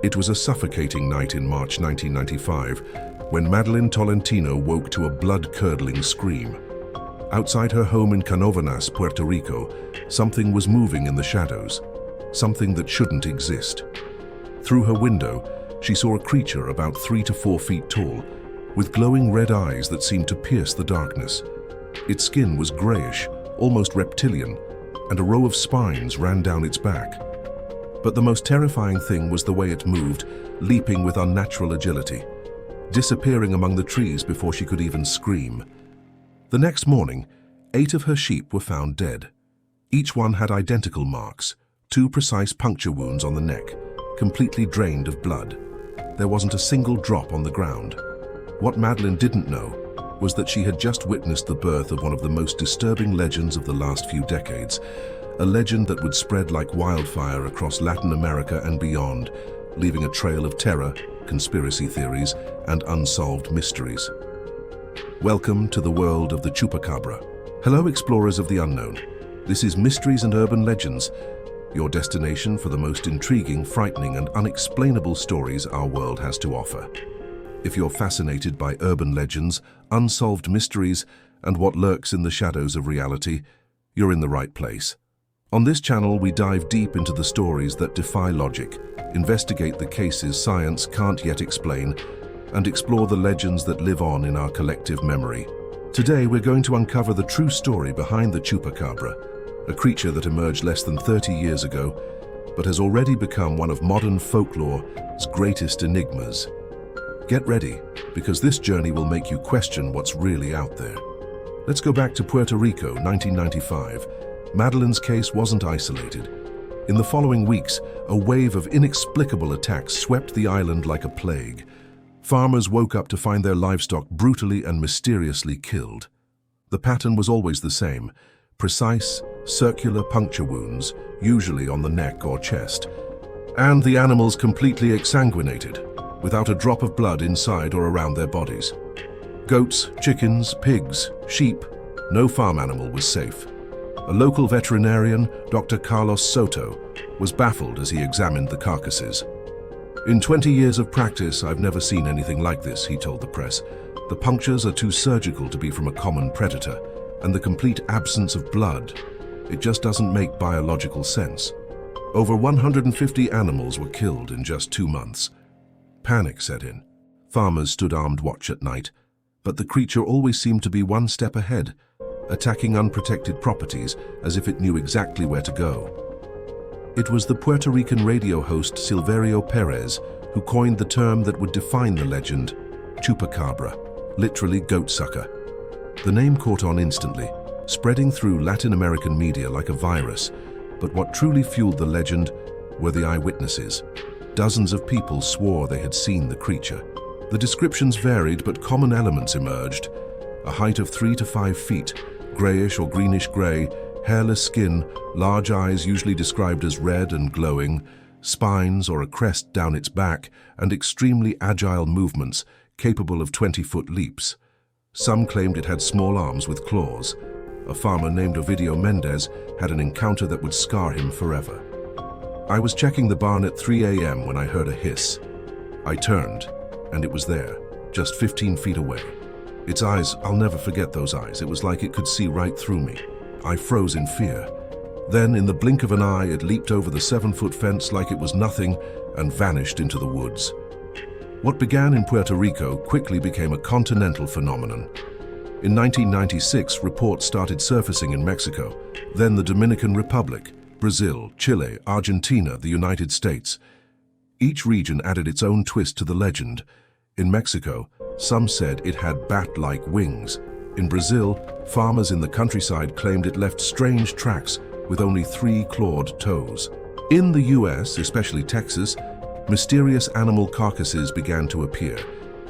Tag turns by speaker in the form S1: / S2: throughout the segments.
S1: It was a suffocating night in March 1995 when Madeline Tolentino woke to a blood-curdling scream. Outside her home in Canóvanas, Puerto Rico, something was moving in the shadows, something that shouldn't exist. Through her window, she saw a creature about 3 to 4 feet tall, with glowing red eyes that seemed to pierce the darkness. Its skin was grayish, almost reptilian, and a row of spines ran down its back. But the most terrifying thing was the way it moved, leaping with unnatural agility, disappearing among the trees before she could even scream. The next morning, 8 of her sheep were found dead. Each one had identical marks, 2 precise puncture wounds on the neck, completely drained of blood. There wasn't a single drop on the ground. What Madeline didn't know was that she had just witnessed the birth of one of the most disturbing legends of the last few decades, a legend that would spread like wildfire across Latin America and beyond, leaving a trail of terror, conspiracy theories, and unsolved mysteries. Welcome to the world of the Chupacabra. Hello, explorers of the unknown. This is Mysteries and Urban Legends, your destination for the most intriguing, frightening, and unexplainable stories our world has to offer. If you're fascinated by urban legends, unsolved mysteries, and what lurks in the shadows of reality, you're in the right place. On this channel, we dive deep into the stories that defy logic, investigate the cases science can't yet explain, and explore the legends that live on in our collective memory. Today, we're going to uncover the true story behind the Chupacabra, a creature that emerged less than 30 years ago, but has already become one of modern folklore's greatest enigmas. Get ready, because this journey will make you question what's really out there. Let's go back to Puerto Rico, 1995. Madeline's case wasn't isolated. In the following weeks, a wave of inexplicable attacks swept the island like a plague. Farmers woke up to find their livestock brutally and mysteriously killed. The pattern was always the same: precise, circular puncture wounds, usually on the neck or chest, and the animals completely exsanguinated, without a drop of blood inside or around their bodies. Goats, chickens, pigs, sheep, no farm animal was safe. A local veterinarian, Dr. Carlos Soto, was baffled as he examined the carcasses. "In 20 years of practice, I've never seen anything like this," he told the press. "The punctures are too surgical to be from a common predator, and the complete absence of blood, it just doesn't make biological sense." Over 150 animals were killed in just 2 months. Panic set in. Farmers stood armed watch at night, but the creature always seemed to be one step ahead, attacking unprotected properties as if it knew exactly where to go. It was the Puerto Rican radio host Silverio Perez who coined the term that would define the legend, Chupacabra, literally goat sucker. The name caught on instantly, spreading through Latin American media like a virus, but what truly fueled the legend were the eyewitnesses. Dozens of people swore they had seen the creature. The descriptions varied, but common elements emerged: a height of 3 to 5 feet, grayish or greenish-gray, hairless skin, large eyes usually described as red and glowing, spines or a crest down its back, and extremely agile movements capable of 20-foot leaps. Some claimed it had small arms with claws. A farmer named Ovidio Mendez had an encounter that would scar him forever. "I was checking the barn at 3 a.m. when I heard a hiss. I turned, and it was there, just 15 feet away. Its eyes, I'll never forget those eyes. It was like it could see right through me. I froze in fear. Then, in the blink of an eye, it leaped over the 7-foot fence like it was nothing and vanished into the woods." What began in Puerto Rico quickly became a continental phenomenon. In 1996, reports started surfacing in Mexico, then the Dominican Republic, Brazil, Chile, Argentina, the United States. Each region added its own twist to the legend. In Mexico, some said it had bat-like wings. In Brazil, farmers in the countryside claimed it left strange tracks with only 3 clawed toes. In the US, especially Texas, mysterious animal carcasses began to appear,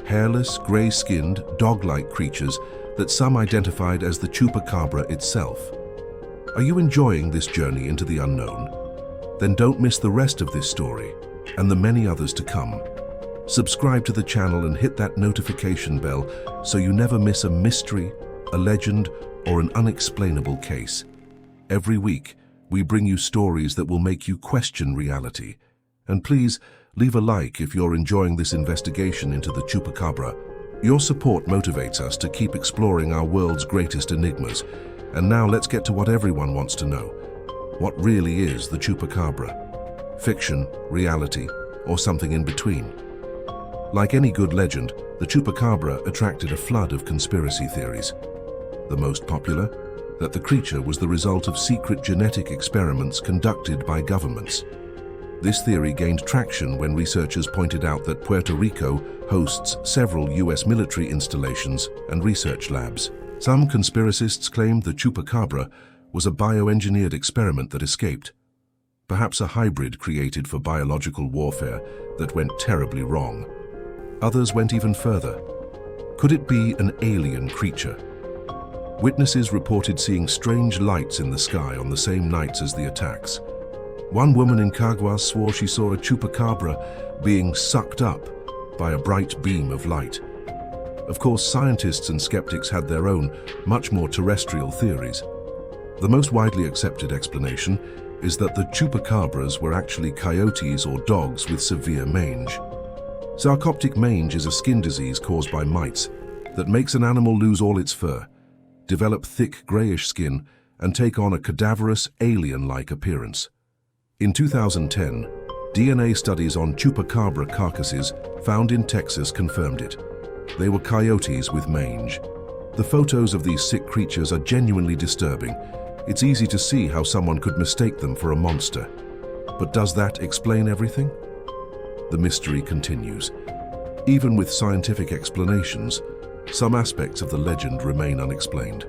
S1: hairless, gray-skinned, dog-like creatures that some identified as the Chupacabra itself. Are you enjoying this journey into the unknown? Then don't miss the rest of this story and the many others to come. Subscribe to the channel and hit that notification bell so you never miss a mystery, a legend, or an unexplainable case. Every week, we bring you stories that will make you question reality. And please, Leave a like if you're enjoying this investigation into the Chupacabra. Your support motivates us to keep exploring our world's greatest enigmas. And now let's get to what everyone wants to know. What really is the Chupacabra? Fiction, reality, or something in between? Like any good legend, the Chupacabra attracted a flood of conspiracy theories. The most popular? That the creature was the result of secret genetic experiments conducted by governments. This theory gained traction when researchers pointed out that Puerto Rico hosts several US military installations and research labs. Some conspiracists claimed the Chupacabra was a bioengineered experiment that escaped. Perhaps a hybrid created for biological warfare that went terribly wrong. Others went even further. Could it be an alien creature? Witnesses reported seeing strange lights in the sky on the same nights as the attacks. One woman in Caguas swore she saw a Chupacabra being sucked up by a bright beam of light. Of course, scientists and skeptics had their own, much more terrestrial theories. The most widely accepted explanation is that the Chupacabras were actually coyotes or dogs with severe mange. Sarcoptic mange is a skin disease caused by mites that makes an animal lose all its fur, develop thick grayish skin, and take on a cadaverous, alien-like appearance. In 2010, DNA studies on Chupacabra carcasses found in Texas confirmed it. They were coyotes with mange. The photos of these sick creatures are genuinely disturbing. It's easy to see how someone could mistake them for a monster. But does that explain everything? The mystery continues. Even with scientific explanations, some aspects of the legend remain unexplained.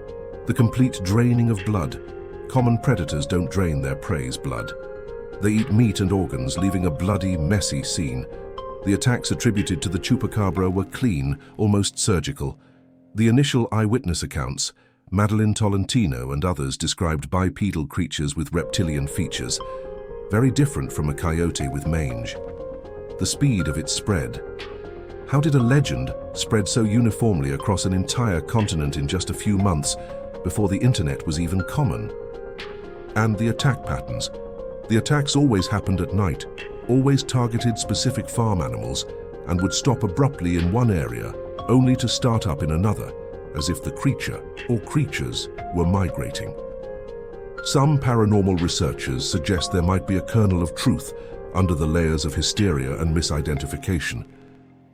S1: The complete draining of blood. Common predators don't drain their prey's blood. They eat meat and organs, leaving a bloody, messy scene. The attacks attributed to the Chupacabra were clean, almost surgical. The initial eyewitness accounts, Madeline Tolentino and others, described bipedal creatures with reptilian features, very different from a coyote with mange. The speed of its spread. How did a legend spread so uniformly across an entire continent in just a few months before the internet was even common? And the attack patterns. The attacks always happened at night, always targeted specific farm animals, and would stop abruptly in one area, only to start up in another, as if the creature or creatures were migrating. Some paranormal researchers suggest there might be a kernel of truth under the layers of hysteria and misidentification.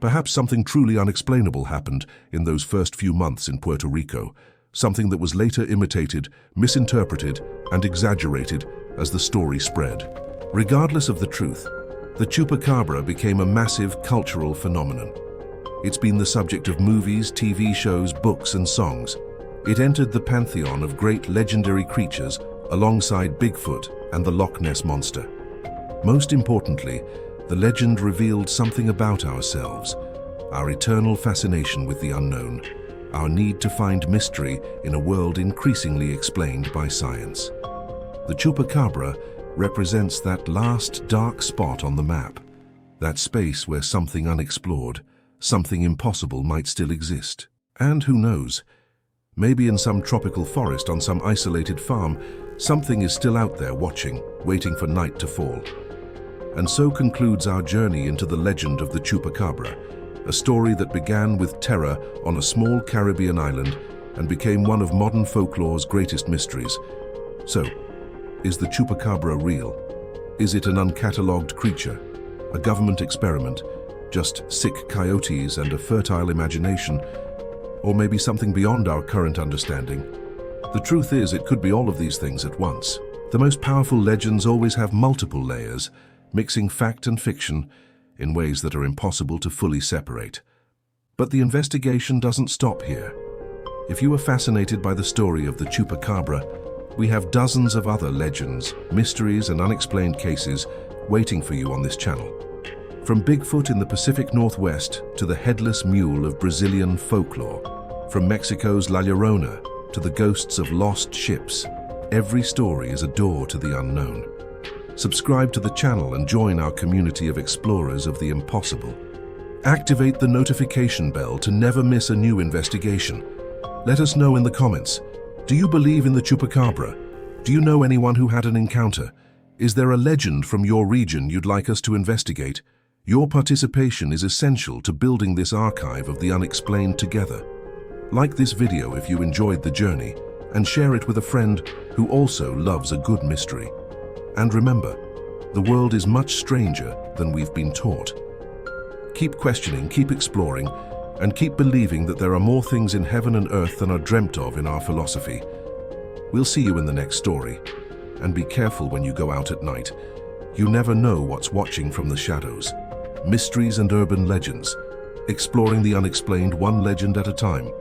S1: Perhaps something truly unexplainable happened in those first few months in Puerto Rico, something that was later imitated, misinterpreted, and exaggerated as the story spread. Regardless of the truth, the Chupacabra became a massive cultural phenomenon. It's been the subject of movies, TV shows, books, and songs. It entered the pantheon of great legendary creatures alongside Bigfoot and the Loch Ness Monster. Most importantly, the legend revealed something about ourselves, our eternal fascination with the unknown, our need to find mystery in a world increasingly explained by science. The Chupacabra represents that last dark spot on the map, that space where something unexplored, something impossible might still exist. And who knows, maybe in some tropical forest on some isolated farm, something is still out there watching, waiting for night to fall. And so concludes our journey into the legend of the Chupacabra, a story that began with terror on a small Caribbean island and became one of modern folklore's greatest mysteries. So, is the Chupacabra real? Is it an uncatalogued creature, a government experiment, just sick coyotes and a fertile imagination, or maybe something beyond our current understanding? The truth is, it could be all of these things at once. The most powerful legends always have multiple layers, mixing fact and fiction in ways that are impossible to fully separate. But the investigation doesn't stop here. If you are fascinated by the story of the Chupacabra, we have dozens of other legends, mysteries, and unexplained cases waiting for you on this channel. From Bigfoot in the Pacific Northwest to the headless mule of Brazilian folklore, from Mexico's La Llorona to the ghosts of lost ships, every story is a door to the unknown. Subscribe to the channel and join our community of explorers of the impossible. Activate the notification bell to never miss a new investigation. Let us know in the comments. Do you believe in the Chupacabra? Do you know anyone who had an encounter? Is there a legend from your region you'd like us to investigate? Your participation is essential to building this archive of the unexplained together. Like this video if you enjoyed the journey, and share it with a friend who also loves a good mystery. And remember, the world is much stranger than we've been taught. Keep questioning, keep exploring, and keep believing that there are more things in heaven and earth than are dreamt of in our philosophy. We'll see you in the next story. And be careful when you go out at night. You never know what's watching from the shadows. Mysteries and urban legends, exploring the unexplained one legend at a time.